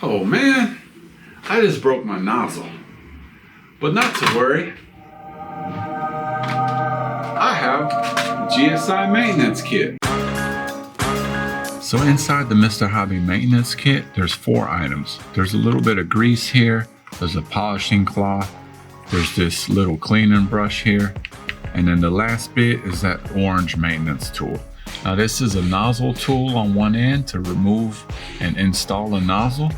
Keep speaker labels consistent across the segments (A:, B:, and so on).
A: Oh man, I just broke my nozzle. But not to worry. I have GSI maintenance kit. So inside the Mr. Hobby maintenance kit, there's 4 items. There's a little bit of grease here. There's a polishing cloth. There's this little cleaning brush here. And then the last bit is that orange maintenance tool. Now this is a nozzle tool on one end to remove and install a nozzle,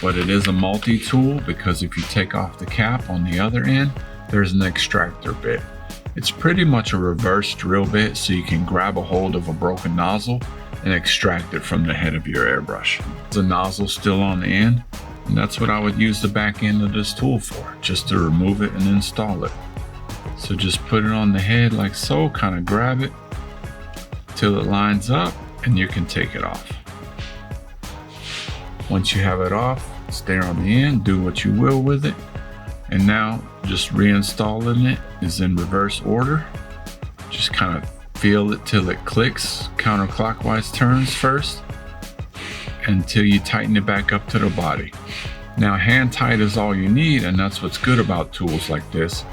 A: but it is a multi-tool because if you take off the cap on the other end, there's an extractor bit. It's pretty much a reverse drill bit, so you can grab a hold of a broken nozzle and extract it from the head of your airbrush. The nozzle still on the end, and that's what I would use the back end of this tool for, just to remove it and install it. So just put it on the head like so, kind of grab it till it lines up, and you can take it off. Once you have it off, stay on the end, do what you will with it. And now just reinstalling it is in reverse order. Just kind of feel it till it clicks, counterclockwise turns first, until you tighten it back up to the body. Now hand tight is all you need, and that's what's good about tools like this.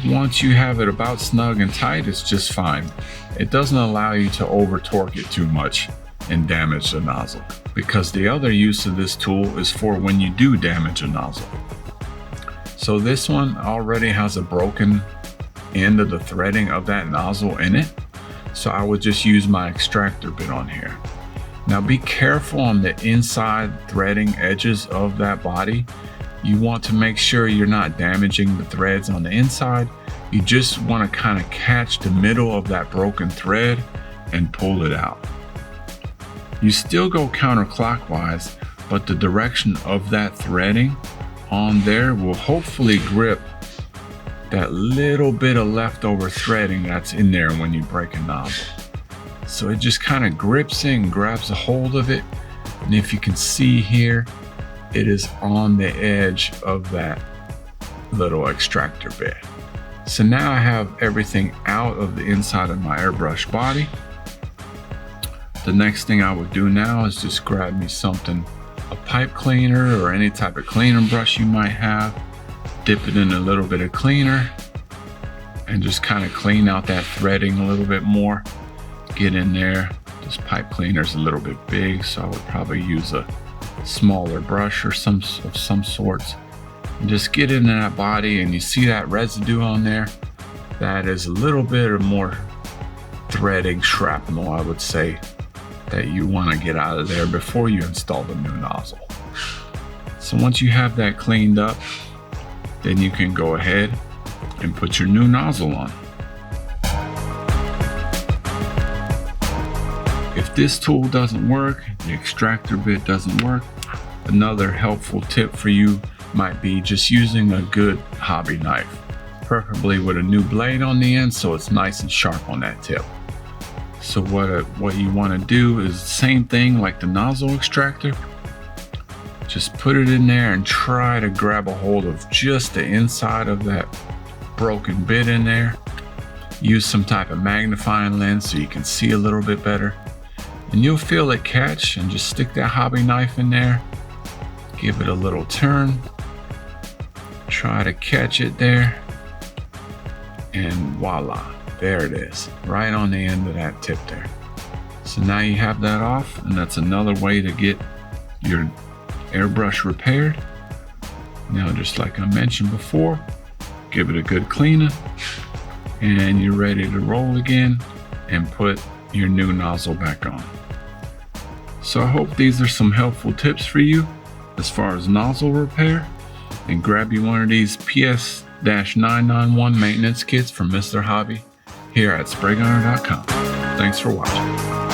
A: Once you have it about snug and tight, it's just fine. It doesn't allow you to over torque it too much and damage the nozzle, because the other use of this tool is for when you do damage a nozzle. So this one already has a broken end of the threading of that nozzle in it, so I would just use my extractor bit on here. Now be careful on the inside threading edges of that body. You want to make sure you're not damaging the threads on the inside. You just want to kind of catch the middle of that broken thread and pull it out. You still go counterclockwise, but the direction of that threading on there will hopefully grip that little bit of leftover threading that's in there when you break a nozzle. So it just kind of grips in, grabs a hold of it, and if you can see here, it is on the edge of that little extractor bit. So now I have everything out of the inside of my airbrush body. The next thing I would do now is just grab me something, a pipe cleaner or any type of cleaning brush you might have, dip it in a little bit of cleaner, and just kind of clean out that threading a little bit more. Get in there. This pipe cleaner is a little bit big, so I would probably use a smaller brush or some sorts, and just get into that body. And you see that residue on there, that is a little bit of more threading shrapnel, I would say, that you want to get out of there before you install the new nozzle. So once you have that cleaned up, then you can go ahead and put your new nozzle on. If this tool doesn't work, the extractor bit doesn't work, another helpful tip for you might be just using a good hobby knife, preferably with a new blade on the end so it's nice and sharp on that tip. So what you want to do is the same thing like the nozzle extractor. Just put it in there and try to grab a hold of just the inside of that broken bit in there. Use some type of magnifying lens so you can see a little bit better. And you'll feel it catch, and just stick that hobby knife in there. Give it a little turn. Try to catch it there. And voila, there it is, right on the end of that tip there. So now you have that off, and that's another way to get your airbrush repaired. Now, just like I mentioned before, give it a good cleaning, and you're ready to roll again and put your new nozzle back on. So I hope these are some helpful tips for you as far as nozzle repair, and grab you one of these PS-991 maintenance kits from Mr. Hobby here at SprayGunner.com. Thanks for watching.